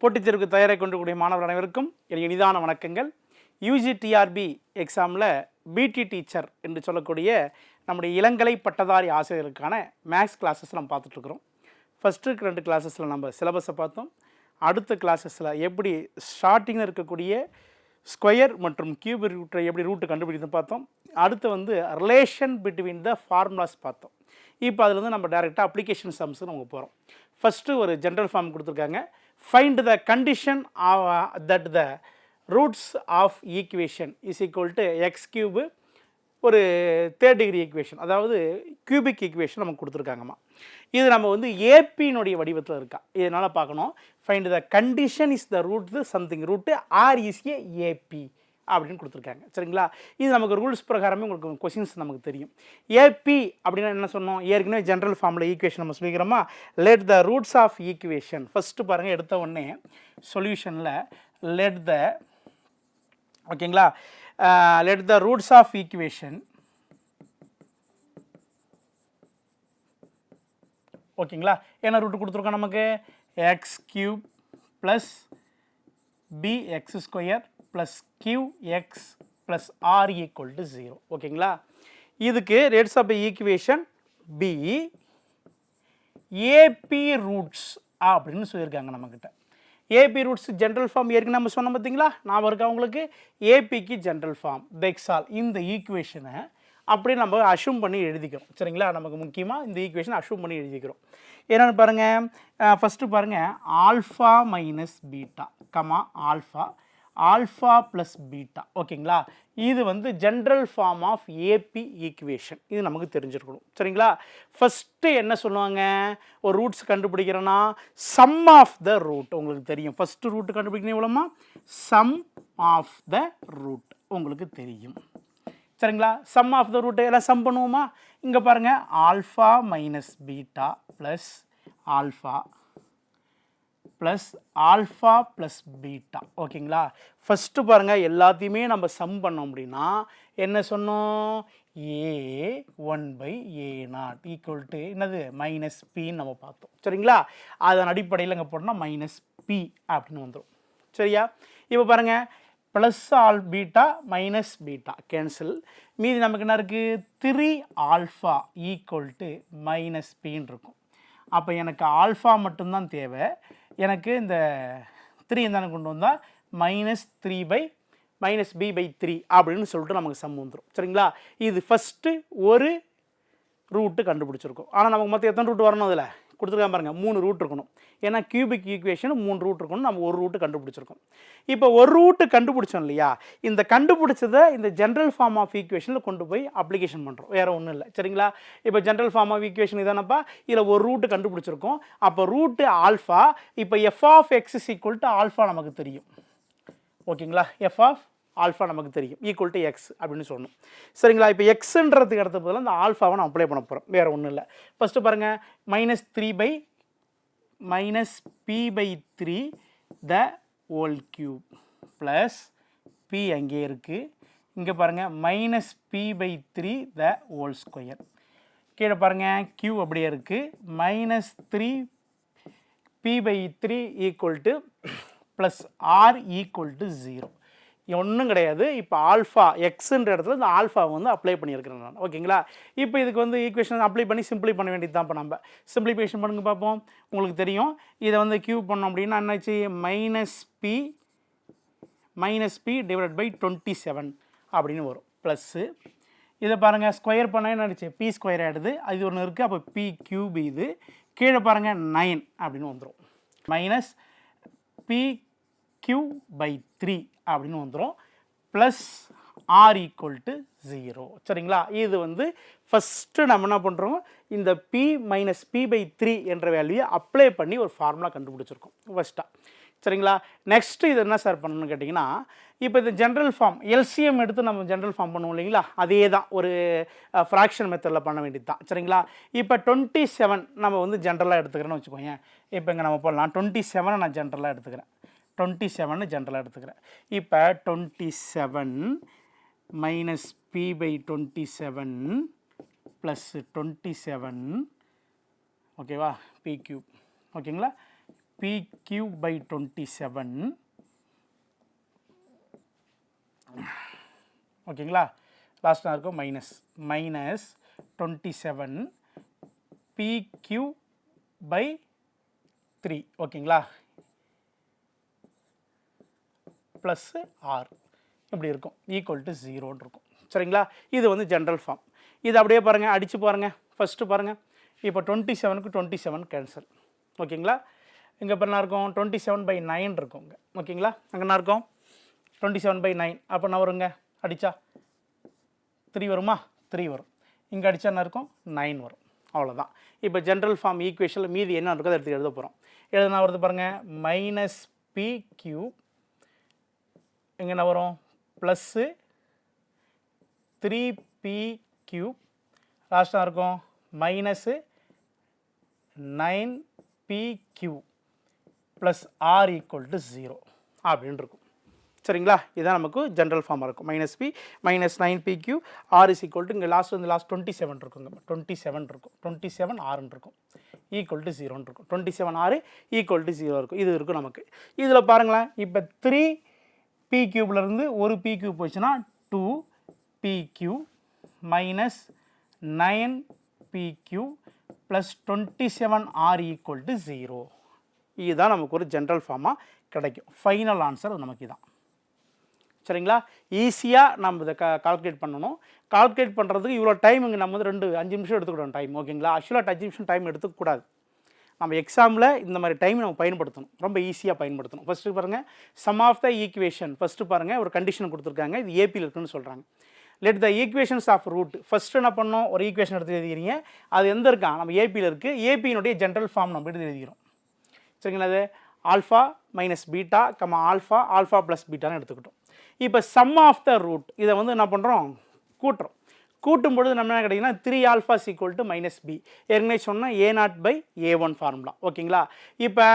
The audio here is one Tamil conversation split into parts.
போட்டித் தேர்வுக்கு தயாராக கொண்டிருக்கக்கூடிய மாணவர் அனைவருக்கும் என் இனிதான வணக்கங்கள். யூஜி டிஆர்பி எக்ஸாமில் பிடி டீச்சர் என்று சொல்லக்கூடிய நம்முடைய இளங்கலை பட்டதாரி ஆசிரியருக்கான மேக்ஸ் கிளாஸஸ் நம்ம பார்த்துட்ருக்குறோம். ஃபஸ்ட்டு 2 கிளாஸஸில் நம்ம சிலபஸை பார்த்தோம். அடுத்த கிளாஸஸில் எப்படி ஸ்டார்டிங்கில் இருக்கக்கூடிய ஸ்கொயர் மற்றும் கியூப் ரூட்டை எப்படி ரூட்டு கண்டுபிடித்து பார்த்தோம். அடுத்து ரிலேஷன் பிட்வீன் த ஃபார்முலாஸ் பார்த்தோம். இப்போ அதில் நம்ம டைரெக்டாக அப்ளிகேஷன் சம்ஸுன்னு நம்ம போகிறோம். ஃபஸ்ட்டு ஒரு ஜென்ரல் ஃபார்ம் கொடுத்துருக்காங்க. Find the condition that the roots of equation is equal to x cube, ஒரு 3rd டிகிரி ஈக்குவேஷன், அதாவது கியூபிக் ஈக்குவேஷன் நமக்கு கொடுத்துருக்காங்கம்மா. இது நம்ம ஏபியினுடைய வடிவத்தில் இருக்கா, இதனால் பார்க்கணும். Find the condition is the root something root are is AP அப்படின்னு கொடுத்துருக்காங்க. சரிங்களா? இது நமக்கு ரூல்ஸ் பிரகாரமே உங்களுக்கு கொஸ்டின்ஸ் நமக்கு தெரியும். ஏபி அப்படின்னா என்ன சொன்னோம், ஏற்கனவே ஜென்ரல் ஃபார்மில் ஈக்குவேஷன் நம்ம சொல்லிக்கிறோமா. Let the roots of equation, first பாருங்கள், எடுத்த உடனே சொல்யூஷனில் லெட் த, ஓகேங்களா, let the roots of equation, ஓகேங்களா, என்ன ரூட் கொடுத்துருக்கோம் நமக்கு, X cube plus B X square plus Q X plus R equal to 0. ஓகேங்களா? இதுக்கு rates of equation be AP roots அப்படின்னு சொல்லியிருக்காங்க நம்மக்கிட்ட. ஏபி ரூட்ஸ் ஜென்ரல் ஃபார்ம் ஏற்கனவே நம்ம சொன்னோம் பார்த்தீங்களா, நான் இருக்கா உங்களுக்கு. ஏபிக்கு ஜென்ரல் ஃபார்ம் பெக்ஸால் இந்த ஈக்குவேஷனை அப்படி நம்ம அஷ்யூம் பண்ணி எழுதிக்கிறோம். சரிங்களா? நமக்கு முக்கியமாக இந்த ஈக்குவேஷனை அஷ்யூம் பண்ணி எழுதிக்கிறோம். என்னென்னு பாருங்கள், ஃபஸ்ட்டு பாருங்கள், alpha minus beta comma alpha plus beta. ஓகேங்களா? இது general form of AP equation. இது நமக்கு தெரிஞ்சிருக்கணும். சரிங்களா? ஃபஸ்ட்டு என்ன சொல்லுவாங்க, ஒரு ரூட்ஸ் கண்டுபிடிக்கிறோன்னா சம் ஆஃப் த ரூட் உங்களுக்கு தெரியும். ஃபஸ்ட்டு ரூட்டு கண்டுபிடிக்கணும் எவ்வளோமா, சம் ஆஃப் த ரூட் உங்களுக்கு தெரியும். சரிங்களா? சம் ஆஃப் த ரூட்டு எல்லாம் சம் பண்ணுவோமா. இங்கே பாருங்கள், alpha minus beta plus alpha plus beta. ஓகேங்களா? ஃபஸ்ட்டு பாருங்கள், எல்லாத்தையுமே நம்ம சம் பண்ணோம் அப்படின்னா என்ன சொன்னோம், a1/a0 ஈக்குவல் டு என்னது மைனஸ் பின்னு நம்ம பார்த்தோம். சரிங்களா? அதன் அடிப்படையில் இங்கே போட்டோம்னா மைனஸ் பி அப்படின்னு வந்துடும். சரியா? இப்போ பாருங்கள், plus beta minus beta cancel. மீதி நமக்கு என்ன இருக்குது, 3 ஆல்ஃபா ஈக்குவல் டு மைனஸ் பின்னு இருக்கும். அப்போ எனக்கு ஆல்ஃபா மட்டும்தான் தேவை. எனக்கு இந்த 3 தானே கொண்டு வந்தால் மைனஸ் b/3 அப்படின்னு சொல்லிட்டு நமக்கு சம் வந்துடும். சரிங்களா? இது ஃபஸ்ட்டு ஒரு ரூட்டு கண்டுபிடிச்சிருக்கோம். ஆனால் நமக்கு மொத்தம் எத்தனை ரூட் வரணும், அதில் கொடுத்துருக்காம பாருங்கள், 3 ரூட் இருக்கணும். ஏன்னா கியூபிக் ஈக்குவேஷன் 3 ரூட் இருக்கணும். நம்ம ஒரு ரூட்டு கண்டுபிடிச்சிருக்கோம். இப்போ ஒரு ரூட்டு கண்டுபிடிச்சோம் இல்லையா, இந்த கண்டுபிடிச்சதை இந்த ஜென்ரல் ஃபார்ம் ஆஃப் ஈக்குவேஷனில் கொண்டு போய் அப்ளிகேஷன் பண்ணுறோம், வேறு ஒன்றும் இல்லை. சரிங்களா? இப்போ ஜென்ரல் ஃபார்ம் ஆஃப் ஈக்குவேஷன் இதானப்பா, இதில் ஒரு ரூட்டு கண்டுபிடிச்சிருக்கோம். அப்போ ரூட்டு ஆல்ஃபா, இப்போ f of x is equal to alpha நமக்கு தெரியும். ஓகேங்களா? எஃப் ஆஃப் ஆல்ஃபா நமக்கு தெரியும், ஈக்குவல் டு எக்ஸ் அப்படின்னு சொல்லணும். சரிங்களா? இப்போ எக்ஸுன்றதுக்கு அடுத்த பதில் இந்த ஆல்ஃபாவை நான் அப்ளை பண்ண போகிறோம், வேறு ஒன்றும் இல்லை. ஃபஸ்ட்டு பாருங்கள், minus p/3 the whole cube plus p அங்கே இருக்குது. இங்கே பாருங்கள், minus p/3 the whole square. கீழே பாருங்கள், கியூ அப்படியே இருக்குது. Minus 3 p/3 equal to plus R equal to 0. ஒன்றும் கிடையாது. இப்போ ஆல்ஃபா எக்ஸுன்ற இடத்துல இந்த ஆல்ஃபாவை அப்ளை பண்ணியிருக்கிறேன் நான். ஓகேங்களா? இப்போ இதுக்கு ஈக்குவேஷன் அப்ளை பண்ணி சிம்பிளை பண்ண வேண்டியது தான். இப்போ நம்ம சிம்பிளிஃபிகேஷன் பண்ணுங்க பார்ப்போம். உங்களுக்கு தெரியும், இதை கியூப் பண்ணோம் அப்படின்னா என்னாச்சு, மைனஸ் பி டிவைட் பை 27 அப்படின்னு வரும். ப்ளஸ்ஸு இதை பாருங்கள், ஸ்கொயர் பண்ண என்ன ஆயிடுச்சு, பி ஸ்கொயர் ஆகிடுது. அது ஒன்று இருக்குது. அப்போ பி கியூப், இது கீழே பாருங்கள் 9 அப்படின்னு வந்துடும். மைனஸ் பி q/3 அப்படின்னு வந்துடும். Plus R equal to 0. சரிங்களா? இது ஃபஸ்ட்டு நம்ம என்ன பண்ணுறோம், இந்த p மைனஸ் p/3 என்ற வேல்யூயை அப்ளை பண்ணி ஒரு ஃபார்முலா கண்டுபிடிச்சிருக்கோம் ஃபஸ்ட்டாக. சரிங்களா? நெக்ஸ்ட்டு இது என்ன சார் பண்ணணும்னு கேட்டிங்கன்னா, இப்போ இந்த ஜென்ரல் ஃபார்ம் எல்சிஎம் எடுத்து நம்ம ஜென்ரல் ஃபார்ம் பண்ணுவோம் இல்லைங்களா, அதே தான் ஒரு ஃப்ராக்ஷன் மெத்தடில் பண்ண வேண்டியது தான். சரிங்களா? இப்போ 27 நம்ம ஜென்ரலாக எடுத்துக்கிறேன்னு வச்சுக்கோங்க. இப்போ இங்கே நம்ம போடலாம், 27 நான் ஜென்ரலாக எடுத்துக்கிறேன். 27 ஜென்ரலாக எடுத்துக்கிறேன். இப்போ 27 மைனஸ் p/27 ப்ளஸ் 27, ஓகேவா, பி கியூப். ஓகேங்களா? PQ by 27 ஓகேங்களா லாஸ்ட்டாக இருக்கும் மைனஸ் 27 PQ by 3 ஓகேங்களா ப்ளஸ் ஆர் இப்படி இருக்கும் ஈக்குவல் டு 0ன்னு இருக்கும் சரிங்களா இது வந்து ஜென்ரல் ஃபார்ம் இது அப்படியே பாருங்கள் அடித்து பாருங்கள் ஃபஸ்ட்டு பாருங்கள் இப்போ 27க்கு 27 கேன்சல் ஓகேங்களா இங்கே இப்போ என்ன இருக்கும் 27/9 இருக்கும் இங்கே ஓகேங்களா அங்கே என்ன இருக்கும் 27/9 அப்போ என்ன வருங்க அடித்தா 3 வருமா 3 வரும் இங்கே அடித்தா என்ன இருக்கும் 9 வரும் அவ்வளோதான் இப்போ ஜென்ரல் ஃபார்ம் ஈக்குவேஷனில் மீதி என்ன இருக்கோ அதை எடுத்து எழுத போகிறோம் எழுதுனா வருது பாருங்கள் மைனஸ் PQ இங்கே என்ன வரும் ப்ளஸ்ஸு 3PQ லாஸ்ட்டாக இருக்கும் minus 9PQ plus R equal to 0 அப்படின்னு இருக்கும் சரிங்களா இதுதான் நமக்கு ஜென்ரல் ஃபார்மாக இருக்கும் minus 9PQ r is equal to இங்கே லாஸ்ட் 27 இருக்குங்க 27 இருக்கும் 27 ஆறுன்னு இருக்கும் ஈக்குவல் டு 0ன்னு இருக்கும் 27 ஆறு ஈக்குவல் டு 0 இருக்கும் இது இருக்கும் நமக்கு இதில் பாருங்களேன் இப்போ 3PQலேருந்து ஒரு PQ போச்சுன்னா 2PQ minus 9PQ plus 27R equal to 0 இதுதான் நமக்கு ஒரு ஜென்ரல் ஃபார்மாக கிடைக்கும் ஃபைனல் ஆன்சர் நமக்கு இதான் சரிங்களா ஈஸியாக நம்ம இதை கால்குலேட் பண்ணணும் கால்குலேட் பண்ணுறதுக்கு இவ்வளோ டைம் இங்கே நம்ம வந்து 5 நிமிஷம் எடுத்துக்கிட்டோம் டைம் ஓகேங்களா ஆக்சுவலாக 5 நிமிஷம் டைம் எடுத்துக்கூடாது நம்ம எக்ஸாமில் இந்த மாதிரி டைம் நம்ம பயன்படுத்தணும் ரொம்ப ஈஸியாக பயன்படுத்தணும் ஃபஸ்ட்டு பாருங்கள் sum of the equation first பாருங்கள் ஒரு கண்டிஷன் கொடுத்துருக்காங்க இது ஏபியில் இருக்குன்னு சொல்கிறாங்க let the equations of root first என்ன பண்ணோம் ஒரு ஈக்குவேஷன் எடுத்து எழுதிக்கிறீங்க அது எந்த இருக்கா நம்ம ஏபியில் இருக்குது ஏபியினுடைய ஜென்ரல் ஃபார்ம் நம்ம எடுத்து எழுதிக்கிறோம் சரிங்களா அது alpha minus beta alpha plus பீட்டான்னு எடுத்துக்கிட்டோம் இப்போ சம் ஆஃப் த ரூட் இதை வந்து என்ன பண்ணுறோம் கூட்டும் பொழுது நம்ம என்ன கிடைக்குன்னா 3 alpha equal to minus p ஏற்கனவே சொன்னால் A0/A1 ஃபார்முலா ஓகேங்களா இப்போ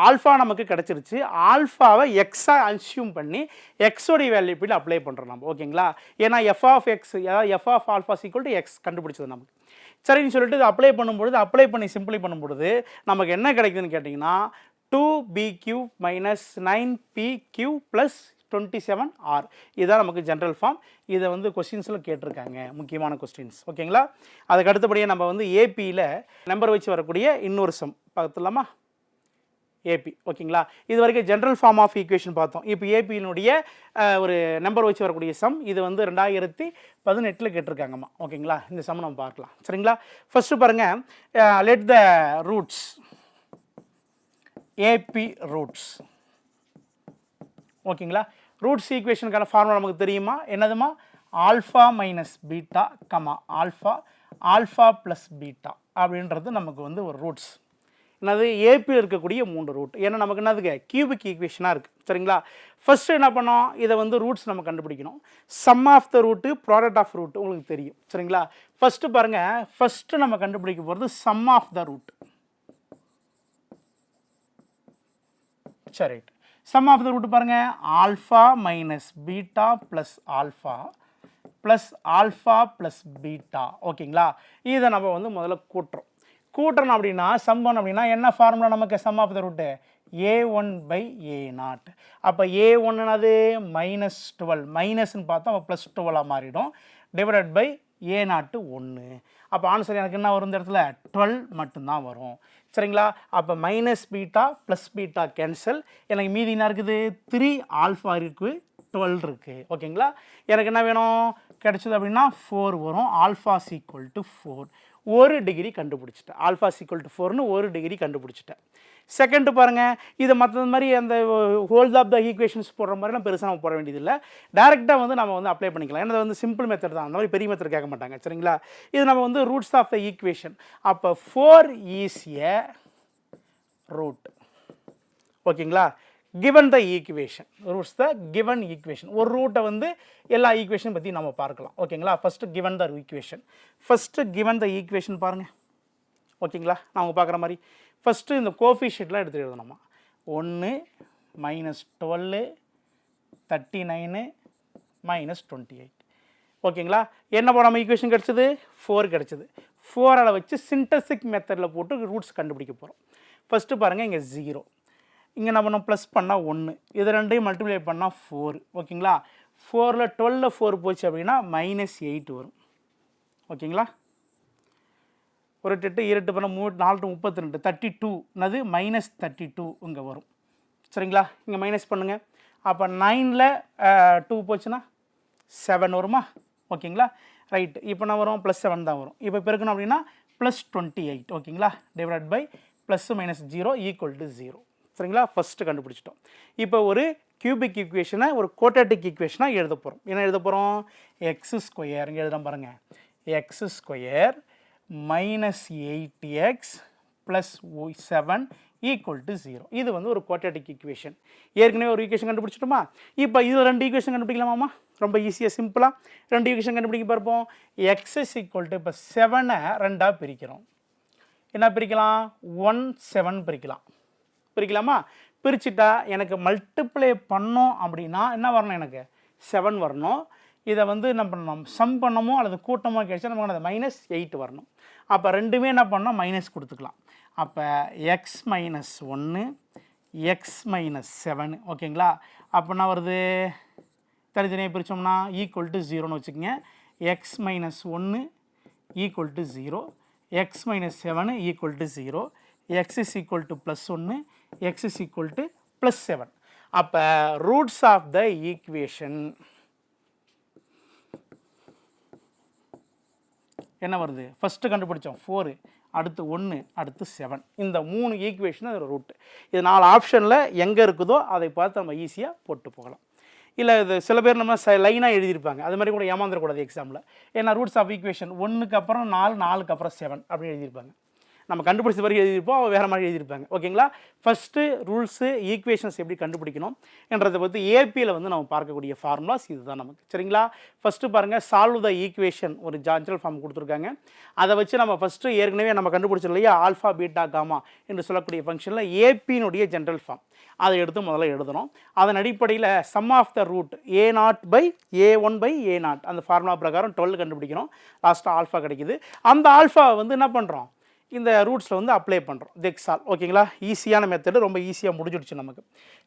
ஆல்ஃபா நமக்கு கிடச்சிருச்சு ஆல்ஃபாவை எக்ஸாக அசியூம் பண்ணி எக்ஸோடைய வேல்யூ போய்ட்டு அப்ளை பண்ணுறோம் நம்ம ஓகேங்களா ஏன்னா எஃப் ஆஃப் எக்ஸ் அதாவது f of alpha equal to x கண்டுபிடிச்சது நமக்கு சரின்னு சொல்லிட்டு இது அப்ளை பண்ணி சிம்பிளை பண்ணும்பொழுது நமக்கு என்ன கிடைக்குதுன்னு கேட்டிங்கன்னா 2BQ minus 9PQ plus 27R இதுதான் நமக்கு ஜென்ரல் ஃபார்ம் இதை வந்து கொஸ்டின்ஸில் கேட்டிருக்காங்க முக்கியமான கொஸ்டின்ஸ் ஓகேங்களா அதுக்கு அடுத்தபடியாக நம்ம வந்து ஏபியில் நம்பர் வச்சு வரக்கூடிய இன்னொரு சம் பார்த்துலாமா ஏபி ஓகேங்களா இது வரைக்கும் ஜென்ரல் ஃபார்ம் ஆஃப் ஈக்குவேஷன் பார்த்தோம் இப்போ ஏபியினுடைய ஒரு நம்பர் வச்சு வரக்கூடிய சம் இது வந்து 2018 கேட்டிருக்காங்கம்மா ஓகேங்களா இந்த சம் நம்ம பார்க்கலாம் சரிங்களா ஃபஸ்ட்டு பாருங்கள் let the roots AP roots ஓகேங்களா ரூட்ஸ் ஈக்குவேஷனுக்கான ஃபார்முலா நமக்கு தெரியுமா என்னதுமா alpha minus beta alpha plus beta அப்படின்றது நமக்கு வந்து ஒரு ரூட்ஸ் என்னது ஏபியில் இருக்கக்கூடிய 3 ரூட் ஏன்னா நமக்கு என்னதுக்கு கியூபிக் ஈக்குவேஷனாக இருக்குது சரிங்களா ஃபஸ்ட்டு என்ன பண்ணோம் இதை வந்து ரூட்ஸ் நம்ம கண்டுபிடிக்கணும் sum of the root product of root உங்களுக்கு தெரியும் சரிங்களா ஃபஸ்ட்டு பாருங்கள் ஃபஸ்ட்டு நம்ம கண்டுபிடிக்க போகிறது சம் ஆஃப் த ரூட் சரி சம் ஆஃப் த ரூட் பாருங்கள் alpha minus beta plus alpha plus beta ஓகேங்களா இதை நம்ம வந்து முதல்ல கூட்டுறோம் அப்படின்னா சம் பண்ணோம் அப்படின்னா என்ன ஃபார்முலா நமக்கு some of the route A1/A0 அப்போ A1 அது -12 மைனஸ்ன்னு பார்த்தா அப்போ +12 மாறிடும் டிவைடட் பை A0 1 அப்போ ஆன்சர் எனக்கு என்ன வரும் இந்த இடத்துல 12 மட்டும்தான் வரும் சரிங்களா அப்போ minus beta plus beta cancel எனக்கு மீதி என்ன இருக்குது 3 ஆல்ஃபா இருக்குது 12 இருக்குது ஓகேங்களா எனக்கு என்ன வேணும் கிடைச்சது அப்படின்னா 4 வரும் ஆல்ஃபா ஈக்குவல் டு 4 ஒரு டிகிரி கண்டுபிடிச்சிட்டேன் ஆல்ஃபா ஈக்குவல் டு 4னு ஒரு டிகிரி கண்டுபிடிச்சிட்டேன் செகண்ட் பாருங்கள் இது மற்றது மாதிரி அந்த ஹோல்ஸ் ஆஃப் த ஈக்குவேஷன்ஸ் போடுற மாதிரிலாம் பெருசாக நம்ம போட வேண்டியதில்லை டேரெக்டாக வந்து நம்ம வந்து அப்ளை பண்ணிக்கலாம் ஏன்னா அது வந்து சிம்பிள் மெத்தட் தான் அந்த மாதிரி பெரிய மெத்தட் கேட்க மாட்டாங்க சரிங்களா இது நம்ம வந்து ரூட்ஸ் ஆஃப் த ஈக்குவேஷன் அப்போ 4 இஸ் எ ரூட் ஓகேங்களா given the equation roots the given equation ஒரு ரூட்டை வந்து எல்லா ஈக்குவேஷன் பற்றி நம்ம பார்க்கலாம் ஓகேங்களா first given the equation first given the equation பாருங்கள் ஓகேங்களா நான் அவங்க பார்க்குற மாதிரி ஃபஸ்ட்டு இந்த கோஃபிஷியன்ட்லாம் எடுத்து எழுதணுமா 1 -12 39 -28 ஓகேங்களா என்ன போடாமல் ஈக்குவேஷன் கிடச்சிது 4 கிடச்சிது 4 வச்சு சின்டசிக் மெத்தடில் போட்டு ரூட்ஸ் கண்டுபிடிக்க போகிறோம் ஃபஸ்ட்டு பாருங்கள் இங்கே 0 இங்கே என்ன பண்ணோம் ப்ளஸ் பண்ணால் 1, இது ரெண்டையும் மல்டிப்ளை பண்ணால் 4 ஓகேங்களா. 4ல் 12ல் 4 போச்சு அப்படின்னா -8 வரும் ஓகேங்களா. ஒரு 8 2 பண்ண 4 32 32 என்னது -32 இங்கே வரும் சரிங்களா. இங்கே மைனஸ் பண்ணுங்கள். அப்போ 9ல் 2 போச்சுன்னா 7 வருமா ஓகேங்களா. ரைட்டு இப்போ நான் வரும் +7 தான் வரும். இப்போ பெருக்கணும் அப்படின்னா +28 ஓகேங்களா. டிவைட் பை ப்ளஸ் மைனஸ் 0 = 0 சரிங்களா. ஃபஸ்ட்டு கண்டுபிடிச்சிட்டோம். இப்போ ஒரு கியூபிக் ஈக்குவேஷனை ஒரு குவாட்ரேட்டிக் ஈக்குவேஷனாக எழுத போகிறோம். என்ன எழுத போகிறோம் x², இங்கே எழுதுகிறோம் பாருங்கள், x² -8x + 7 = 0. இது வந்து ஒரு குவாட்ரேட்டிக் ஈக்குவேஷன். ஏற்கனவே ஒரு ஈக்குவேஷன் கண்டுபிடிச்சிட்டோமா. இப்போ இதில் 2 ஈக்குவேஷன் கண்டுபிடிக்கலாமா. ரொம்ப ஈஸியாக சிம்பிளாக 2 ஈக்குவேஷன் கண்டுபிடிக்க பார்ப்போம். x = இப்போ 7ஐ 2ஆக பிரிக்கிறோம். என்ன பிரிக்கலாம் 1 7 பிரிக்கலாமா. பிரிச்சுட்டா எனக்கு மல்டிப்ளை பண்ணோம் அப்படின்னா என்ன வரணும், எனக்கு 7 வரணும். இதை வந்து என்ன பண்ணணும், சம் பண்ணமோ அல்லது கூட்டமோ கிடைச்சா நமக்கு அது -8 வரணும். அப்போ ரெண்டுமே என்ன பண்ணோம் மைனஸ் கொடுத்துக்கலாம். அப்போ x - 1 x - 7 ஓகேங்களா. அப்போ என்ன வருது, தனித்தனியாக பிரித்தோம்னா =0ன்னு வச்சுக்கோங்க. x - 1 = 0, x - 7 = 0, x +1, x +7. அப்போ ரூட்ஸ் ஆஃப் த ஈக்குவேஷன் என்ன வருது, ஃபஸ்ட்டு கண்டுபிடிச்சோம் 4, அடுத்து 1, அடுத்து 7. இந்த 3 ஈக்குவேஷன் அது ரூட். இது 4 ஆப்ஷனில் எங்கே இருக்குதோ அதை பார்த்து நம்ம ஈஸியாக போட்டு போகலாம். இல்லை இது சில பேர் நம்ம லைனாக எழுதியிருப்பாங்க, அது மாதிரி கூட ஏமாந்துடக்கூடாது எக்ஸாமில். ஏன்னா ரூட்ஸ் ஆஃப் ஈக்குவேஷன் 1க்கு அப்புறம் 4, 4க்கு அப்புறம் 7 அப்படின்னு எழுதியிருப்பாங்க. நம்ம கண்டுபிடிச்ச வரைக்கும் எழுதியிருப்போம், அவள் வேறு மாதிரி எழுதியிருப்பாங்க ஓகேங்களா. ஃபஸ்ட்டு ரூல்ஸு ஈக்குவேஷன்ஸ் எப்படி கண்டுபிடிக்கணும் என்றதை பற்றி ஏபியில் வந்து நம்ம பார்க்கக்கூடிய ஃபார்முலாஸ் இதுதான் நமக்கு சரிங்களா. ஃபஸ்ட்டு பாருங்கள், சால்வ் த ஈக்குவேஷன் ஒரு ஜென்ரல் ஃபார்ம் கொடுத்துருக்காங்க. அதை வச்சு நம்ம ஃபஸ்ட்டு ஏற்கனவே நம்ம கண்டுபிடிச்சோம் இல்லையா, ஆல்ஃபா பீட்டா காமா என்று சொல்லக்கூடிய ஃபங்க்ஷனில் ஏபியினுடைய ஜென்ரல் ஃபார்ம் அதை எடுத்து முதல்ல எழுதணும். அதன் அடிப்படையில் some of the root a0/a1/a0 அந்த ஃபார்முலா பிரகாரம் 12 கண்டுபிடிக்கணும். லாஸ்ட்டாக ஆல்ஃபா கிடைக்குது. அந்த ஆல்ஃபாவை வந்து என்ன பண்ணுறோம், இந்த ரூட்ஸில் வந்து அப்ளை பண்ணுறோம். தெக்ஸால் ஓகேங்களா. ஈஸியான மெத்தடு, ரொம்ப ஈஸியாக முடிஞ்சிடுச்சு நமக்கு.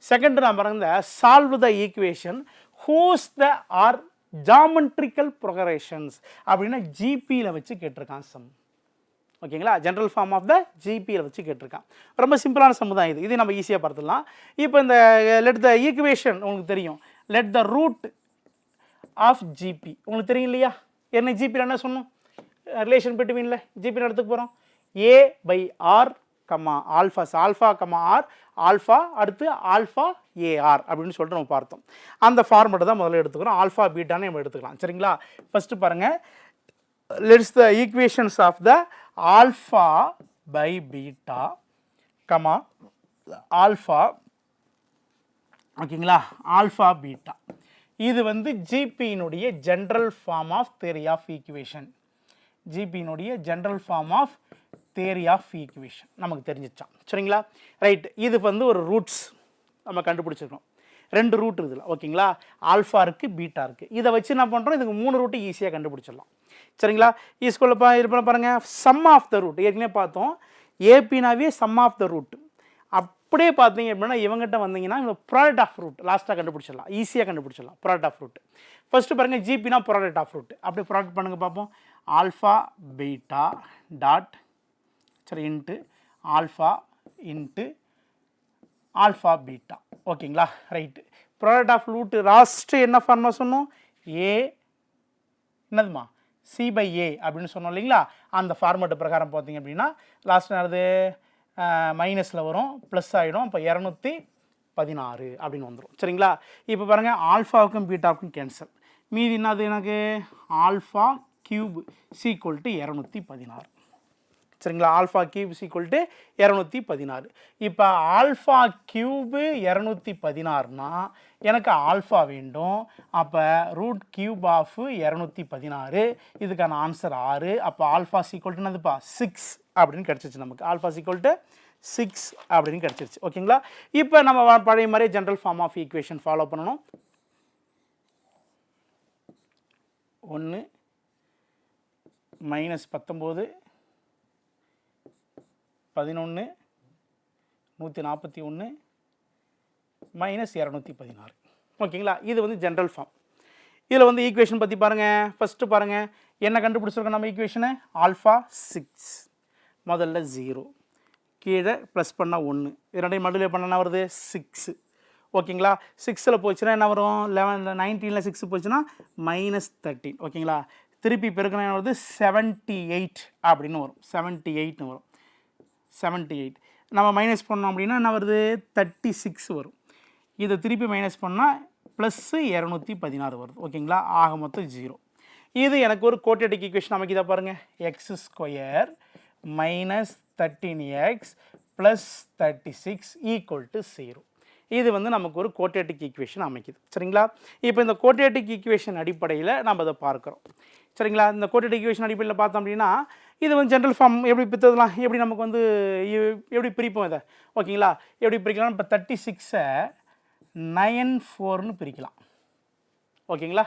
செகண்ட் நம்பர் இந்த solve the equation whose the are geometrical progressions அப்படின்னா ஜிபியில் வச்சு கேட்டிருக்கான் சம் ஓகேங்களா. ஜென்ரல் ஃபார்ம் ஆஃப் த ஜிபியில் வச்சு கேட்டிருக்கான். ரொம்ப சிம்பிளான சம் தான் இது. நம்ம ஈஸியாக பார்த்துடலாம். இப்போ இந்த லெட் த ஈக்குவேஷன் உங்களுக்கு தெரியும், let the root of GP உங்களுக்கு தெரியும் இல்லையா. என்ன ஜிபியில் என்ன சொன்னோம், ரிலேஷன் பிட்வீனில் ஜிபி எடுத்துக்க போகிறோம். a/r, alpha alpha r alpha அடுத்து ஆல்ஃபா ஏஆர் அப்படின்னு சொல்லிட்டு நம்ம பார்த்தோம். அந்த ஃபார்மெட்டை தான் முதல்ல எடுத்துக்கிறோம். ஆல்ஃபா பீட்டான்னு நம்ம எடுத்துக்கலாம் சரிங்களா. ஃபஸ்ட்டு பாருங்கள், let's the equations of the alpha by beta alpha ஓகேங்களா, ஆல்ஃபா பீட்டா. இது வந்து ஜிபியினுடைய general form of theory of equation. ஜிபியினுடைய general form of theory of equation நமக்கு தெரிஞ்சிச்சான் சரிங்களா. ரைட், இது வந்து ஒரு ரூட்ஸ் நம்ம கண்டுபிடிச்சிருக்கோம். 2 ரூட் இருக்குதுல ஓகேங்களா. ஆல்ஃபா இருக்குது, பீட்டா இருக்குது. இதை வச்சு என்ன பண்ணுறோம், இதுக்கு 3 ரூட்டு ஈஸியாக கண்டுபிடிச்சிடலாம் சரிங்களா. ஈஸ்கூலில் இருப்பேன் பாருங்கள், சம் ஆஃப் த ரூட் ஏற்கனவே பார்த்தோம். ஏபினாவே சம் ஆஃப் த ரூட். அப்படியே பார்த்தீங்க அப்படின்னா இவங்ககிட்ட வந்தீங்கன்னா இந்த ப்ராடக்ட் ஆஃப் ரூட் லாஸ்ட்டாக கண்டுபிடிச்சிடலாம், ஈஸியாக கண்டுபிடிச்சிடலாம் ப்ராடக்ட் ஆஃப் ரூட். ஃபஸ்ட்டு பாருங்கள், ஜிபினா ப்ராடக்ட் ஆஃப் ரூட். அப்படியே ப்ராடக்ட் பண்ணுங்கள் பார்ப்போம். ஆல்ஃபா பீட்டா டாட் சரி into alpha into alpha beta ஓகேங்களா. Right, product of root last என்ன ஃபார்முலா சொன்னோம், ஏ என்னதுமா C/A அப்படின்னு சொன்னோம் இல்லைங்களா. அந்த ஃபார்மேட்டு பிரகாரம் பார்த்தீங்க அப்படின்னா லாஸ்ட் என்னது மைனஸில் வரும், ப்ளஸ் ஆகிடும். இப்போ 216 அப்படின்னு வந்துடும் சரிங்களா. இப்போ பாருங்கள், ஆல்ஃபாவுக்கும் பீட்டாவுக்கும் கேன்சல். மீதி என்னது எனக்கு ஆல்ஃபா கியூப் = 216 சரிங்களா. Alpha cube = 216. இப்போ ஆல்ஃபா கியூபு 216னா எனக்கு ஆல்ஃபா வேண்டும். அப்போ ரூட் கியூப் ஆஃப் 216, இதுக்கான ஆன்சர் 6. அப்போ ஆல்ஃபா = என்னதுப்பா 6 அப்படின்னு கிடச்சிச்சு நமக்கு. ஆல்ஃபா = 6 அப்படின்னு கிடச்சிருச்சு ஓகேங்களா. இப்போ நம்ம பழைய மாதிரி general form of equation follow பண்ணணும். 1 -19 11 141 மைனஸ் 216. ஓகேங்களா, இது வந்து ஜென்ரல் ஃபார்ம். இதில் வந்து ஈக்குவேஷன் பற்றி பாருங்கள். ஃபஸ்ட்டு பாருங்கள், என்ன கண்டுபிடிச்சிருக்கோம் நம்ம ஈக்குவேஷனை? ஆல்ஃபா 6, முதல்ல 0, கீழே ப்ளஸ் பண்ணால் 1, இது ரெண்டையும் மல்டிப்ளை பண்ண என்ன வருது? 6. ஓகேங்களா, 6ல் போச்சுன்னா என்ன வரும்? 19ல் 6 போச்சுன்னா -13. ஓகேங்களா, திருப்பி பெருக்கணும் என்ன வருது? 78 அப்படின்னு வரும். 78ன்னு வரும். 78 நம்ம மைனஸ் பண்ணோம் அப்படின்னா என்ன வருது? 36 வரும். இதை திருப்பி மைனஸ் பண்ணால் ப்ளஸ்ஸு 216 வருது. ஓகேங்களா, ஆக மொத்தம் 0. இது எனக்கு ஒரு குவாட்ரேட்டிக் ஈக்குவேஷன் அமைக்குதா பாருங்கள். X square minus 13x plus 36 equal to 0. இது வந்து நமக்கு ஒரு குவாட்ரேட்டிக் ஈக்குவேஷன் அமைக்குது. சரிங்களா, இப்போ இந்த குவாட்ரேட்டிக் ஈக்குவேஷன் அடிப்படையில் நம்ம அதை பார்க்குறோம். சரிங்களா, இந்த குவாட்ரேட்டிக் ஈக்குவேஷன் அடிப்படையில் பார்த்தோம் அப்படின்னா இது வந்து ஜென்ரல் ஃபார்ம் எப்படி பித்ததெல்லாம் எப்படி நமக்கு வந்து எப்படி பிரிப்போம் இதை? ஓகேங்களா, எப்படி பிரிக்கலாம்? இப்போ 36ஐ 9/4ன்னு பிரிக்கலாம். ஓகேங்களா,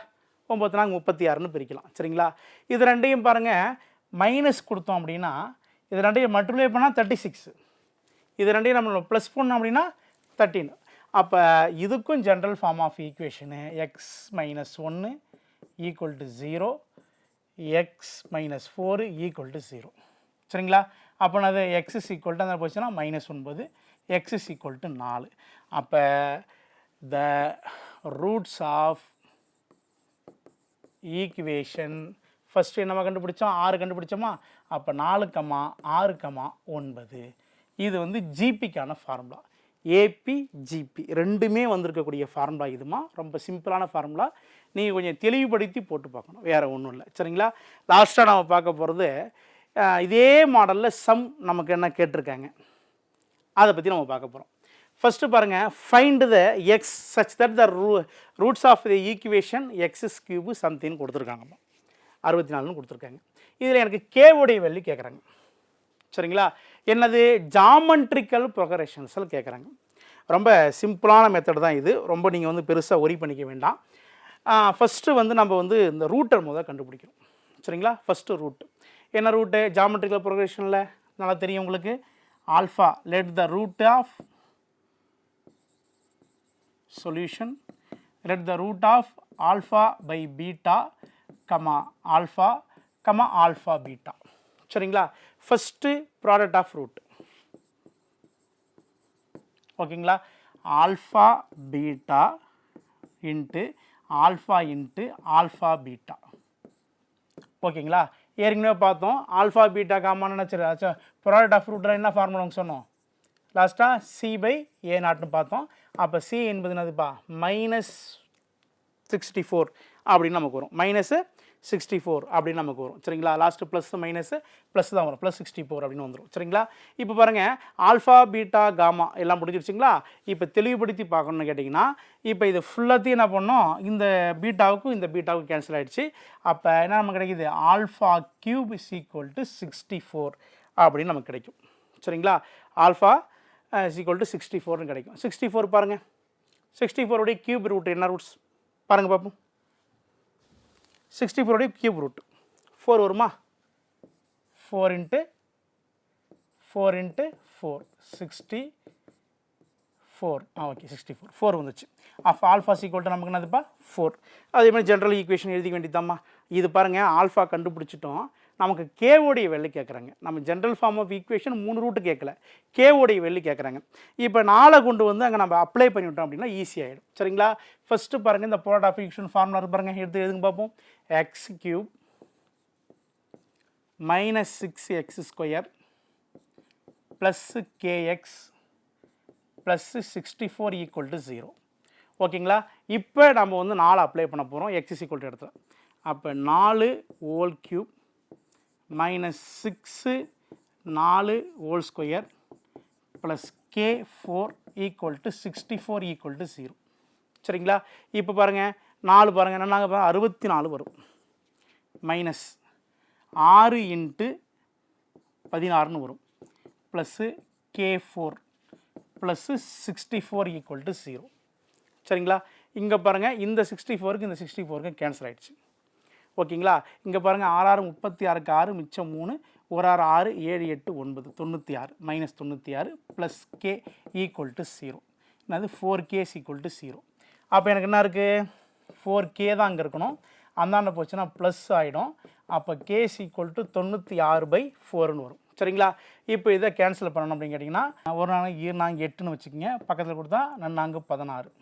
9×4 36ன்னு பிரிக்கலாம். சரிங்களா, இது ரெண்டையும் பாருங்கள், மைனஸ் கொடுத்தோம் அப்படின்னா இது ரெண்டையும் மல்டிப்ளை பண்ணால் 36, இது ரெண்டையும் நம்ம ப்ளஸ் பண்ணோம் அப்படின்னா 13. அப்போ இதுக்கும் general form of equation x minus 1 equal to 0, x minus 4 equal to 0. சரிங்களா, அப்போ அது எக்ஸ் இஸ் ஈக்குவல் டு அந்த போச்சுன்னா -9, எக்ஸ் இஸ் ஈக்குவல் டு 4. அப்போ the roots of equation first நம்ம கண்டுபிடிச்சோம் 6 கண்டுபிடிச்சோமா? அப்போ 4, 6, 9 இது வந்து ஜிபிக்கான ஃபார்முலா. ஏபி ஜிபி ரெண்டுமே வந்திருக்கக்கூடிய ஃபார்முலா இதுமா. ரொம்ப சிம்பிளான ஃபார்முலா, நீங்கள் கொஞ்சம் தெளிவுபடுத்தி போட்டு பார்க்கணும், வேறு ஒன்றும் இல்லை. சரிங்களா, லாஸ்ட்டாக நம்ம பார்க்க போகிறது இதே மாடலில் சம் நமக்கு என்ன கேட்டிருக்காங்க அதை பற்றி நம்ம பார்க்க போகிறோம். ஃபஸ்ட்டு பாருங்கள், find the X such that the roots of the equation X cube சம்தின்னு கொடுத்துருக்காங்கம்மா. 64ன்னு கொடுத்துருக்காங்க. இதில் எனக்கு கேவுடைய வேல்யூ கேட்குறாங்க. சரிங்களா, என்னது? ஜாமெட்ரிக்கல் ப்ரொக்ரஷன்ஸில் கேட்குறாங்க. ரொம்ப சிம்பிளான மெத்தட் தான் இது, ரொம்ப நீங்கள் வந்து பெருசாக ஒரி பண்ணிக்க வேண்டாம். ஃபஸ்ட்டு வந்து நம்ம வந்து இந்த ரூட்டை முதல் கண்டுபிடிக்கணும். சரிங்களா, ஃபஸ்ட்டு ரூட் என்ன ரூட்டு? ஜாமெட்ரிக்கல் ப்ரொக்ரஷனில் நல்லா தெரியும் உங்களுக்கு. Alpha let the root of solution let the root of alpha by beta comma alpha comma alpha beta. சரிங்களா, ஃபஸ்ட்டு ப்ராடக்ட் ஆஃப் ரூட். ஓகேங்களா, alpha beta into alpha into alpha beta. ஓகேங்களா, ஏற்கனவே பார்த்தோம் ஆல்ஃபா பீட்டா காமான்னு நினச்சிரு. ப்ராடக்ட் ஆஃப் ரூட்டில் என்ன ஃபார்முலான்னு சொன்னோம்? லாஸ்ட்டாக சி பை ஏ நாட்னு பார்த்தோம். அப்போ சி என்பது என்னதுப்பா? -64 அப்படின்னு நமக்கு வரும். -64 அப்படின்னு நமக்கு வரும். சரிங்களா, லாஸ்ட்டு ப்ளஸ் மைனஸு ப்ளஸ் தான் வரும், +64 அப்படின்னு வந்துடும். சரிங்களா, இப்போ பாருங்கள், ஆல்ஃபா பீட்டா காமா எல்லாம் முடிஞ்சிருச்சுங்களா. இப்போ தெளிவுபடுத்தி பார்க்கணுன்னு கேட்டிங்கன்னா, இப்போ இது ஃபுல்லாத்தையும் என்ன பண்ணோம்? இந்த பீட்டாவுக்கும் இந்த பீட்டாவுக்கும் கேன்சல் ஆகிடுச்சு. அப்போ என்ன நமக்கு கிடைக்கிது? Alpha cube is equal to 64 அப்படின்னு நமக்கு கிடைக்கும். சரிங்களா, ஆல்ஃபா இஸ் ஈக்குவல் டு 64ன்னு கிடைக்கும். 64 பாருங்கள், 64 கியூப் ரூட் என்ன ரூட்ஸ் பாருங்கள் பார்ப்போம். 64 கியூப் ரூட் 4 வருமா? 4 × 4 × 4 64. ஓகே, 64 4 வந்துச்சு. அப்போ ஆல்ஃபா ஈக்குவல் டு நமக்கு என்னதுப்பா? 4. அதே மாதிரி ஜென்ரல் ஈக்குவேஷன் எழுதிக்க வேண்டியதாம்மா. இது பாருங்கள், ஆல்ஃபா கண்டுபிடிச்சிட்டோம், நமக்கு கேவோடைய வேல்யூ கேட்குறாங்க. நம்ம general form of equation 3 root கேட்கல, கேவோடைய வேல்யூ கேட்குறாங்க. இப்போ 4 கொண்டு வந்து அங்கே நம்ம அப்ளை பண்ணிவிட்டோம் அப்படின்னா ஈஸியாகிடும். சரிங்களா, ஃபஸ்ட்டு பாருங்கள், இந்த ப்ராடக்ட் ஆஃப் ஈக்குவேஷன் ஃபார்முலா பாருங்கள், எடுத்து எழுதுங்க பார்ப்போம். X cube -6x² plus kx plus 64 equal to 0. ஓகேங்களா, இப்போ நம்ம வந்து 4 அப்ளை பண்ண போகிறோம் எக்ஸ் ஈக்குவல் டு இடத்துல. அப்போ 4 whole cube -6 4 whole square plus K 4 equal to 64 equal to 0. சரிங்களா, இப்போ பாருங்கள் 4 பாருங்கள் என்னன்னாங்க 64 வரும். மைனஸ் 6 × 16ன்னு வரும். Plus K 4 plus 64 equal to 0. சரிங்களா, இங்கே பாருங்கள், இந்த 64க்கு இந்த 64க்கு கேன்சல் ஆகிடுச்சு. ஓகேங்களா, இங்கே பாருங்கள் 6 36க்கு 6 மிச்சம் 3 1 6 6 7 8 9 96 -96 ப்ளஸ் கே ஈக்குவல் டு 0. என்னது 4k is equal to 0. அப்போ எனக்கு என்ன இருக்குது 4k தான் அங்கே இருக்கணும், அந்தாண்ட போச்சுன்னா ப்ளஸ் ஆகிடும். அப்போ k is equal to 96/4ன்னு வரும். சரிங்களா? இப்போ இதை கேன்சல் பண்ணணும் அப்படின்னு கேட்டிங்கன்னா ஒரு நாளைக்கு 8ன்னு வச்சுக்கோங்க, பக்கத்தில் கொடுத்தா 4 16.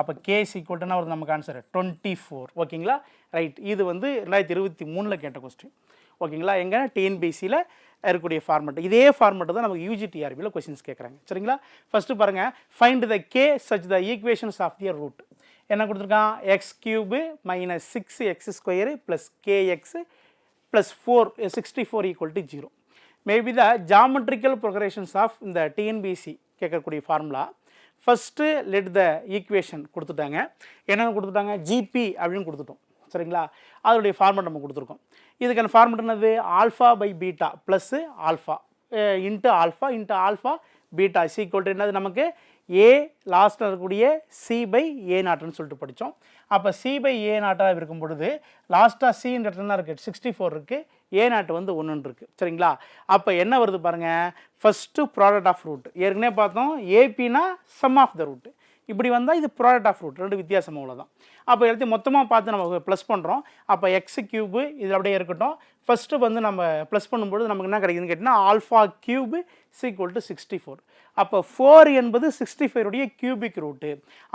அப்போ k is equal to வருது நமக்கு ஆன்சர் 24. ஓகேங்களா? ரைட். இது வந்து 2023 கேட்ட கொஸ்டின். ஓகேங்களா? எங்கே டிஎன்பிசியில் இருக்கக்கூடிய ஃபார்மெட், இதே ஃபார்மெட்டு தான் நமக்கு யூஜிடிஆர்பியில் கொஸ்டின்ஸ் கேட்குறாங்க. சரிங்களா? ஃபஸ்ட்டு பாருங்கள், find the K such the equations of their root. என்ன கொடுத்துருக்கான்? X cube minus 6x² plus K X plus 64 equal to 0. Maybe the geometrical progressions of இந்த டிஎன்பிசி கேட்கக்கூடிய formula. First let the equation கொடுத்துட்டாங்க. என்னென்னு கொடுத்துட்டாங்க? ஜிபி அப்படின்னு கொடுத்துட்டோம். சரிங்களா? அதோடைய ஃபார்மெட் நம்ம கொடுத்துருக்கோம். இதுக்கான ஃபார்மெட் என்னது? Alpha by beta plus alpha into alpha beta is equal to என்னது நமக்கு ஏ லாஸ்ட்டில் இருக்கக்கூடிய சி பை ஏ நாட்டுன்னு சொல்லிட்டு படித்தோம். அப்போ சி பை ஏ நாட்டாக இருக்கும் பொழுது லாஸ்ட்டாக சின்ற இடத்துல இருக்குது 64 இருக்குது, ஏ நாட்டு வந்து 1 இருக்குது. சரிங்களா? அப்போ என்ன வருது பாருங்கள், ஃபஸ்ட்டு ப்ராடக்ட் ஆஃப் ரூட். ஏற்கனவே பார்த்தோம் ஏபினா சம் ஆஃப் த ரூட், இப்படி வந்தால் இது ப்ராடக்ட் ஆஃப் ரூட், ரெண்டு வித்தியாசம் அவ்வளோதான். அப்போ எல்லாத்தையும் மொத்தமாக பார்த்து நம்ம ப்ளஸ் பண்ணுறோம். அப்போ எக்ஸ் கியூபு இது அப்படியே இருக்கட்டும். ஃபஸ்ட்டு வந்து நம்ம ப்ளஸ் பண்ணும்பொழுது நமக்கு என்ன கிடைக்குதுன்னு கேட்டிங்கன்னா ஆல்ஃபா கியூபு ஈக்குவல் டு 64. அப்போ 4 என்பது 65 cubic root,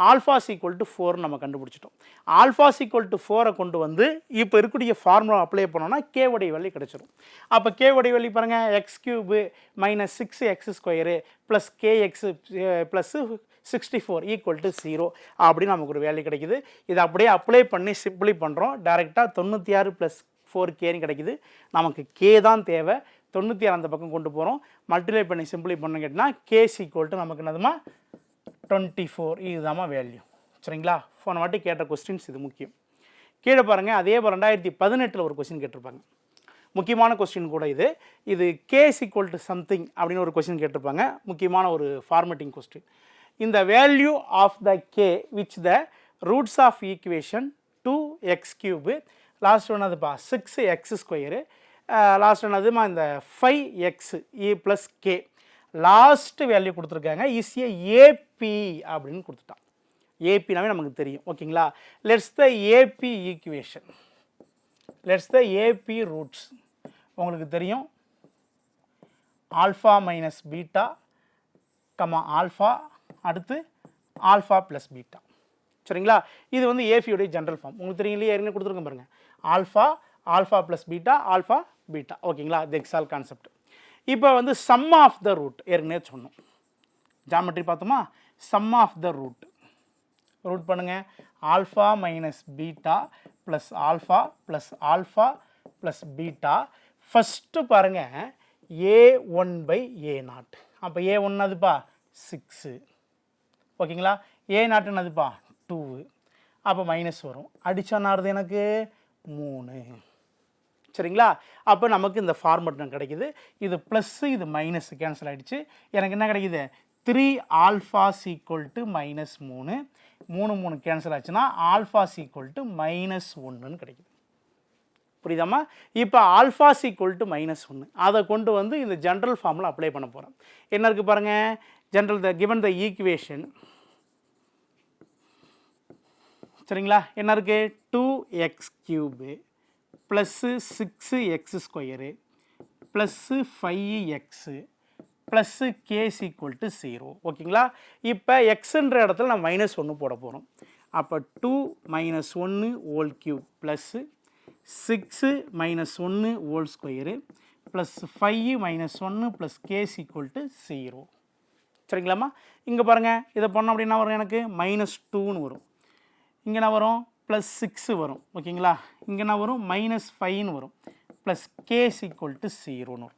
alpha equal to 4 நம்ம கண்டுபிடிச்சிட்டோம். ஆல்ஃபா ஈக்குவல் டு 4 கொண்டு வந்து இப்போ இருக்கக்கூடிய ஃபார்முலா அப்ளை பண்ணோன்னா கே உடைய வேல்யூ கிடச்சிடும். அப்போ கே உடைய வேல்யூ பாருங்கள், X cube minus 6x² plus K X plus 64 equal to 0 அப்படின்னு நமக்கு ஒரு வேல்யூ கிடைக்குது. இதை அப்படியே அப்ளை பண்ணி சிம்பிளி பண்ணுறோம். டேரெக்டாக 96 ப்ளஸ் 4kன்னு கிடைக்குது. நமக்கு கே தான் தேவை. 96 அந்த பக்கம் கொண்டு போகிறோம், மல்டிப்ளை பண்ணி சிம்பிளி பண்ண கேட்டால் கே ஈக்குவல் டு நமக்கு என்னதுமா 24. இதுதாம்மா வேல்யூ. சரிங்களா? போன வாட்டி கேட்ட கொஸ்டின்ஸ் இது முக்கியம். கீழே பாருங்கள், அதே போல் 2018 ஒரு கொஸ்டின் கேட்டிருப்பாங்க. முக்கியமான கொஸ்டின் கூட இது கே ஈக்குவல் டு சம்திங் அப்படின்னு ஒரு கொஸ்டின் கேட்டிருப்பாங்க. முக்கியமான ஒரு ஃபார்மேட்டிங் கொஸ்டின். இந்த value of the K which the roots of equation 2x³ last one அதுப்பா 6x², லாஸ்ட் ஒன் அதுமா இந்த 5x plus K last value கொடுத்துருக்காங்க. இஸ் ஏபி அப்படின்னு கொடுத்துட்டான். ஏபினாவே நமக்கு தெரியும். ஓகேங்களா? Let's the AP equation, let's the AP roots. உங்களுக்கு தெரியும் ஆல்ஃபா மைனஸ் பீட்டா ஆல்ஃபா, அடுத்து ஆல்ஃபா ப்ளஸ் பீட்டா. சரிங்களா? இது வந்து ஏபியோடைய ஜென்ரல் ஃபார்ம். உங்களுக்கு தெரியும் இல்லையா? ஏற்கனவே கொடுத்துருக்கேன் பாருங்கள், alpha plus beta, alpha beta. ஓகேங்களா? இது எக்ஸால் கான்செப்ட். இப்போ வந்து சம் ஆஃப் த ரூட் ஏற்கனவே சொன்னோம். ஜாமெட்ரி பார்த்தோமா? சம் ஆஃப் த ரூட் பண்ணுங்கள், alpha minus beta plus alpha plus beta. First பாருங்கள் A1/A0. அப்போ A1 அதுப்பா 6. ஓகேங்களா? A0 என்னதுப்பா 2. அப்போ மைனஸ் வரும். அடிச்சானாருது எனக்கு 3. சரிங்களா? அப்போ நமக்கு இந்த ஃபார்மெட் கிடைக்குது. இது ப்ளஸ்ஸு, இது மைனஸ் கேன்சல் ஆகிடுச்சு. எனக்கு என்ன கிடைக்குது? 3 ஆல்ஃபா ஈக்குவல் டு -3. 3 கேன்சல் ஆச்சுன்னா ஆல்ஃபா ஈக்குவல் டு -1ன்னு கிடைக்குது. புரியுதாம்மா? இப்போ ஆல்ஃபா ஈக்குவல் டு -1 அதை கொண்டு வந்து இந்த ஜென்ரல் ஃபார்முலா அப்ளை பண்ண போகிறோம். என்ன இருக்குது பாருங்கள், ஜென்ரல் கிவன் த ஈக்குவேஷன். சரிங்களா? என்ன இருக்குது? 2x³ plus 6x² plus 5x plus K equal to 0. ஓகேங்களா? இப்போ எக்ஸுன்ற இடத்துல நம்ம -1 போட போகிறோம். அப்போ 2 - 1 whole cube plus 6 - 1 whole square plus 5 - 1 plus K equal to 0. சரிங்களாம்மா? இங்கே பாருங்கள், இதை பண்ணோம் அப்படின்னா வரும் எனக்கு -2ன்னு வரும். இங்கே என்ன வரும்? +6 வரும். ஓகேங்களா? இங்கே என்ன வரும்? -5ன்னு வரும். ப்ளஸ் கே ஈக்குவல் டு 0ன்னு வரும்.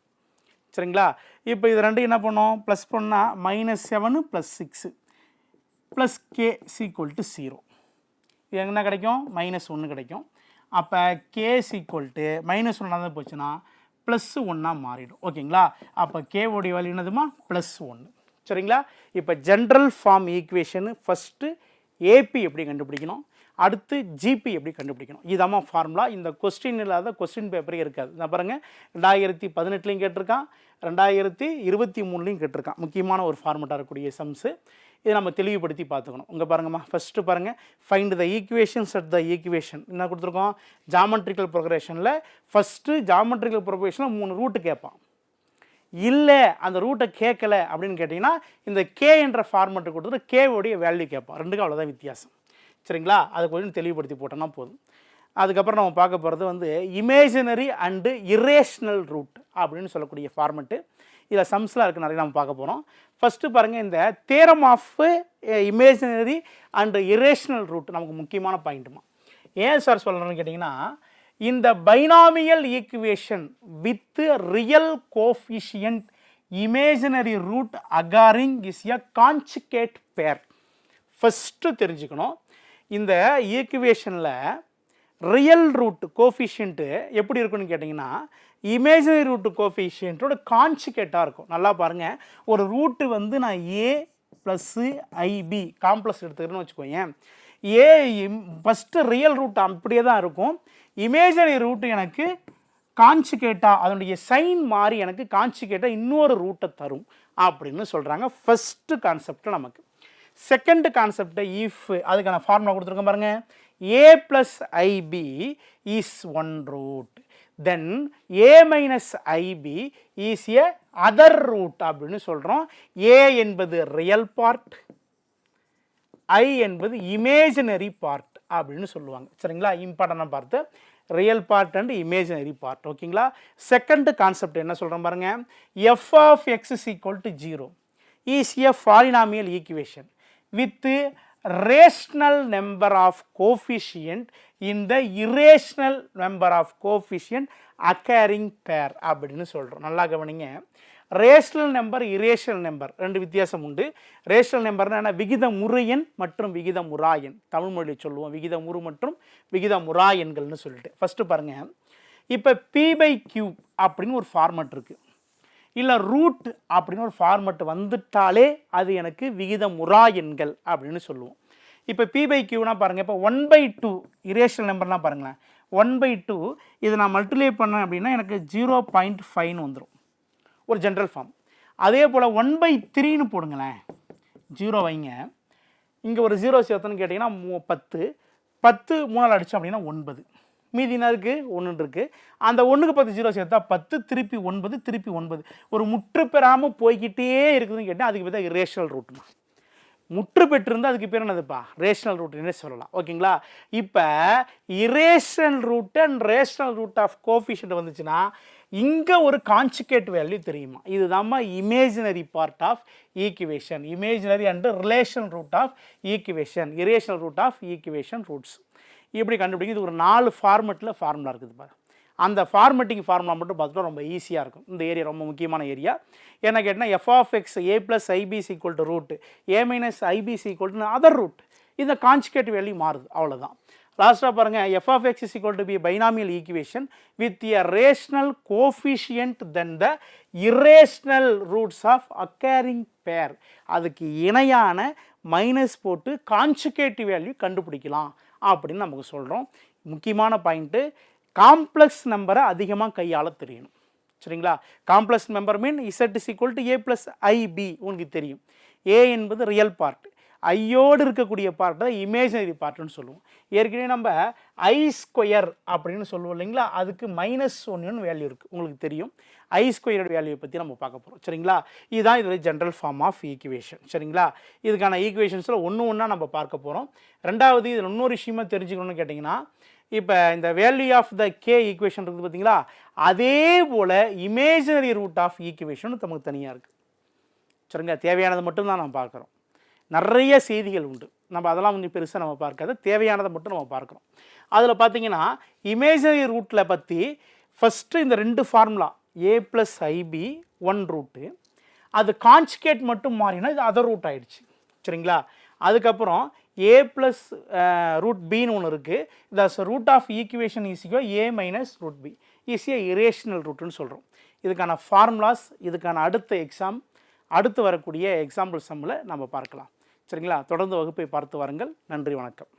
சரிங்களா? இப்போ இது ரெண்டும் என்ன பண்ணோம்? ப்ளஸ் பண்ணால் -7 + 6 ப்ளஸ் கே ஈக்குவல் டு 0. இது என்ன கிடைக்கும்? -1 கிடைக்கும். அப்போ கே ஈக்குவல் டு -1 தான் போச்சுன்னா +1 மாறிடும். ஓகேங்களா? அப்போ கேவோடைய வேல்யூ என்னதுமா? +1. சரிங்களா? இப்போ general form equation first AP எப்படி கண்டுபிடிக்கணும், அடுத்து ஜிபி எப்படி கண்டுபிடிக்கணும், இதாம்மா ஃபார்முலா. இந்த கொஸ்டின் இல்லாத கொஸ்டின் பேப்பரே இருக்காது. நான் பாருங்கள், 2018 கேட்டிருக்கான், 2023 கேட்டிருக்கான். முக்கியமான ஒரு ஃபார்மெட்டாக இருக்கக்கூடிய சம்ஸு. இதை நம்ம தெளிவுபடுத்தி பார்த்துக்கணும். இங்கே பாருங்கம்மா, ஃபஸ்ட்டு பாருங்கள், find the equations at the equation என்ன கொடுத்துருக்கோம். ஜாமெட்ரிக்கல் ப்ரோக்ரஷனில் ஃபஸ்ட்டு ஜாமெட்ரிக்கல் ப்ரோக்ரஷனில் 3 ரூட்டு கேட்பான். இல்லை அந்த ரூட்டை கேட்கல அப்படின்னு கேட்டிங்கன்னா இந்த கே என்ற ஃபார்மெட்டை கொடுத்துட்டு கேவோடைய வேல்யூ கேட்பான். ரெண்டுக்கும் அவ்வளோதான் வித்தியாசம். சரிங்களா, அதை கொஞ்சம் தெளிவுபடுத்தி போட்டோன்னா போதும். அதுக்கப்புறம் நம்ம பார்க்க போகிறது வந்து இமேஜினரி அண்டு இரேஷ்னல் ரூட் அப்படின்னு சொல்லக்கூடிய ஃபார்மெட்டு. இதில் சம்ஸ்லாம் இருக்குது, நிறைய நம்ம பார்க்க போகிறோம். ஃபஸ்ட்டு பாருங்கள், இந்த theorem of imaginary and irrational root நமக்கு முக்கியமான பாயிண்ட்டுமா. ஏன் சார் சொல்லணும்னு கேட்டிங்கன்னா, இந்த binomial equation with real coefficient imaginary root occurring is a conjugate pair. First தெரிஞ்சுக்கணும், இந்த ஈக்குவேஷனில் ரியல் ரூட் கோஃபிஷியன்ட்டு எப்படி இருக்குன்னு கேட்டிங்கன்னா இமேஜினரி ரூட் கோஃபிஷியன்ட்டோட கான்ஜுகேட்டாக இருக்கும். நல்லா பாருங்கள், ஒரு ரூட்டு வந்து நான் ஏ ப்ளஸ்ஸு ஐபி காம்ப்ளெக்ஸ் எடுத்துக்கிறேன்னு வச்சுக்கோங்க. ஏ ஃபஸ்ட்டு ரியல் ரூட் அப்படியே தான் இருக்கும். இமேஜினரி ரூட்டு எனக்கு கான்ஜுகேட்டாக அதனுடைய சைன் மாறி எனக்கு கான்ஜுகேட்டாக இன்னொரு ரூட்டை தரும் அப்படின்னு சொல்கிறாங்க. ஃபஸ்ட்டு கான்செப்ட் நமக்கு. செகண்ட் கான்செப்ட் இஃப், அதுக்கான ஃபார்முலா கொடுத்துருக்கோம் பாருங்கள். A plus IP is one root, then A minus IP is a other root அப்படின்னு சொல்கிறோம். ஏ என்பது ரியல் பார்ட், ஐ என்பது இமேஜினரி பார்ட் அப்படின்னு சொல்லுவாங்க. சரிங்களா, இம்பார்ட்டண்டாக பார்த்து real part and imaginary part. ஓகேங்களா. செகண்ட் கான்செப்ட் என்ன சொல்கிறோம் பாருங்கள். F of x is equal to 0 is a polynomial equation with rational number of coefficient in the irrational number of coefficient occurring pair அப்படின்னு சொல்கிறோம். நல்லா கவனிங்க, ரேஷனல் நம்பர் இரேஷனல் நம்பர் ரெண்டு வித்தியாசம் உண்டு. ரேஷனல் நம்பர்னா என்ன, விகிதமுறு மற்றும் விகிதமுறா எண். தமிழ் மொழியில் சொல்லுவோம் விகிதமுறு மற்றும் விகிதமுறா எண்கள்னு சொல்லிட்டு. ஃபஸ்ட்டு பாருங்கள், இப்போ P/Q அப்படின்னு ஒரு ஃபார்மெட் இருக்குது, இல்லை ரூட் அப்படின்னு ஒரு ஃபார்மெட் வந்துட்டாலே அது எனக்கு விகிதமுறா எண்கள் அப்படின்னு சொல்லுவோம். இப்போ P/Qனா பாருங்கள், இப்போ 1/2 இரேஷனல் நம்பர்லாம் பாருங்களேன். 1/2 இதை நான் மல்டிப்ளை பண்ணேன் அப்படின்னா எனக்கு 0.5ன்னு வந்துடும், ஒரு ஜென்ரல் ஃபார்ம். அதே போல் 1/3ன்னு போடுங்களேன், 0 வைங்க, இங்கே ஒரு 0 சேர்த்தோன்னு கேட்டிங்கன்னா 10, 10 3 அடித்தோம் அப்படின்னா 9, மீதி என்ன இருக்குது, 1 இருக்குது. அந்த 1க்கு 10 0 சேர்த்தா 10, திருப்பி 9, திருப்பி 9, ஒரு முற்று பெறாமல் போய்கிட்டே இருக்குதுன்னு கேட்டால் அதுக்கு பேர் தான் இரேஷனல் ரூட்னா. முற்று பெற்றிருந்தால் அதுக்கு பேர் என்னதுப்பா, ரேஷனல் ரூட்னே சொல்லலாம். ஓகேங்களா. இப்போ irrational root and rational root of coefficient வந்துச்சுன்னா இங்கே ஒரு கான்ஜுகேட் வேல்யூ தெரியுமா, இதுதாம்மா imaginary part of equation. Imaginary and relational root of equation, irrational root of equation roots. இப்படி கண்டுபிடிக்கும். இது ஒரு 4 ஃபார்மெட்டில் ஃபார்முலா இருக்குது பாரு. அந்த ஃபார்மெட்டிங் ஃபார்முலா மட்டும் பார்த்துட்டா ரொம்ப ஈஸியாக இருக்கும். இந்த ஏரியா ரொம்ப முக்கியமான ஏரியா. என்ன கேட்டால் f of x a plus IP is equal to root a minus IP is equal to other root. இந்த கான்ஜுகேட் வேல்யூ மாறுது, அவ்வளோதான். லாஸ்ட்டாக பாருங்கள், f of x is equal to be binomial equation with a rational coefficient then the irrational roots of occurring pair. அதுக்கு இணையான மைனஸ் போட்டு கான்ஜுகேட் வேல்யூ கண்டுபிடிக்கலாம் அப்படின்னு நமக்கு சொல்கிறோம். முக்கியமான பாயிண்ட்டு, காம்ப்ளெக்ஸ் நம்பரை அதிகமாக கையாள தெரியணும். சரிங்களா. Complex number mean Z is equal to A plus IP உங்களுக்கு தெரியும். ஏ என்பது ரியல் பார்ட், ஐயோடு இருக்கக்கூடிய பார்ட்டை இமேஜினரி பார்ட்டுன்னு சொல்லுவோம். ஏற்கனவே நம்ம ஐ ஸ்கொயர் அப்படின்னு சொல்லுவோம் இல்லைங்களா, அதுக்கு -1 வேல்யூ இருக்குது உங்களுக்கு தெரியும். ஐ ஸ்கொயரோட வேல்யூவை பற்றி நம்ம பார்க்க போகிறோம். சரிங்களா. இதுதான் இதில் ஜென்ரல் ஃபார்ம் ஆஃப் ஈக்குவேஷன். சரிங்களா. இதுக்கான ஈக்குவேஷன்ஸில் ஒன்றா நம்ம பார்க்க போகிறோம். ரெண்டாவது இதில் இன்னொரு விஷயமா தெரிஞ்சுக்கணும்னு கேட்டிங்கன்னா, இப்போ இந்த value of the k equation இருக்குது பார்த்தீங்களா, அதே போல் இமேஜினரி ரூட் ஆஃப் ஈக்குவேஷன் நமக்கு தனியாக இருக்குது. சரிங்களா. தேவையானது மட்டும்தான் நம்ம பார்க்குறோம். நிறைய செய்திகள் உண்டு, நம்ம அதெல்லாம் கொஞ்சம் பெருசாக நம்ம பார்க்காத, தேவையானதை மட்டும் நம்ம பார்க்குறோம். அதில் பார்த்தீங்கன்னா இமேஜினரி ரூட்டில் பற்றி ஃபஸ்ட்டு இந்த 2 ஃபார்முலா ஏ ப்ளஸ் ஐபி 1 ரூட்டு, அது கான்ஜுகேட் மட்டும் மாறினா இது அதர் ரூட் ஆகிடுச்சு. சரிங்களா. அதுக்கப்புறம் ஏ ப்ளஸ் ரூட் பின்னு ஒன்று இருக்குது, த ரூட் ஆஃப் ஈக்குவேஷன் ஈஸிக்கோ ஏ மைனஸ் ரூட் பி ஈஸியாக இரேஷனல் ரூட்டுன்னு சொல்கிறோம். இதுக்கான ஃபார்முலாஸ், இதுக்கான அடுத்து வரக்கூடிய எக்ஸாம்பிள் சம்மில் நம்ம பார்க்கலாம். சரிங்களா. தொடர்ந்து வகுப்பை பார்த்து வாருங்கள். நன்றி, வணக்கம்.